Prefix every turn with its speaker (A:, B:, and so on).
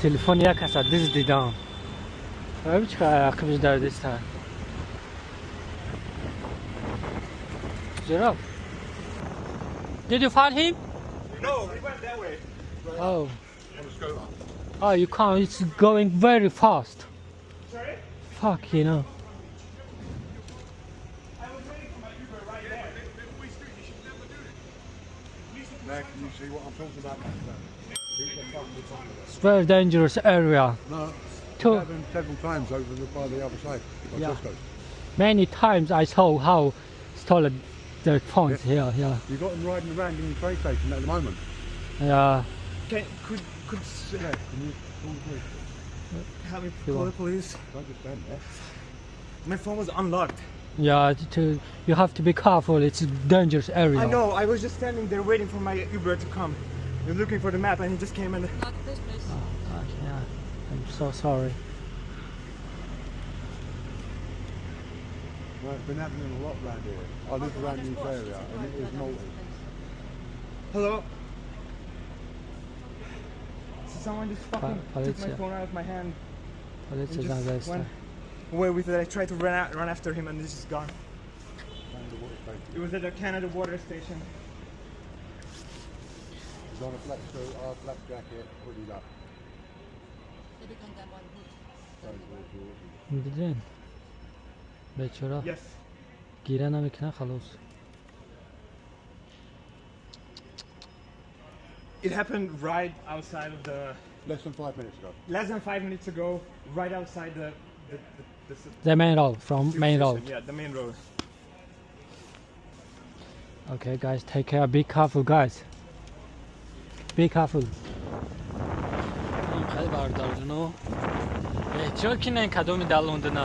A: Telefoni jak hasa dzdidan. Abi چقدر عقبش در دستن. Giraffe. Did you find him?
B: No, he went that way.
A: Oh. Oh, you can't. It's going very fast.
B: Sorry?
A: Fuck, you know.
B: I was waiting for my Uber right there.
C: Now can you see what I'm talking about?
A: It's very dangerous area.
C: No,
A: Too
C: I've been several times over by the other side. By
A: Yeah.
C: Tesco's.
A: many times I saw how stolen the phones here. Yeah.
C: You got them riding around in the train station at the moment.
A: Yeah.
B: Could
C: Yeah, can you call the police?
B: help me
A: You
B: call the
A: want-
B: police?
C: Don't just stand there.
B: My phone was unlocked.
A: Yeah. You have to be careful. It's a dangerous area.
B: I know, I was just standing there waiting for my Uber to come. I was looking for the map and he just came and...
D: Not this place.
A: Yeah. I'm so sorry.
C: No, it's been happening a lot around here. I live around this area and it is naughty.
B: Hello? Someone just fucking took my
A: Policja.
B: phone out of my hand.
A: Policja
B: and
A: na
B: just
A: wejście.
B: went away with it. I tried to run after him and it's just gone.
C: Around the water station.
B: It was at the Canada water station.
C: He's on a black suit, black jacket, hoodie up.
D: Maybe can get one hood.
C: Going towards yours.
A: دیدین بچرا
D: Yes.
A: گیره نمیکنه خلاص.
B: It happened right outside of the...
C: Less than 5 minutes ago.
B: Less than 5 minutes ago, right outside the
A: The main road, from main road.
B: Yeah, the main road.
A: Okay guys, take care, be careful guys. Be careful. این خیلی بردار جنو. چرا که نه کدومی در لندن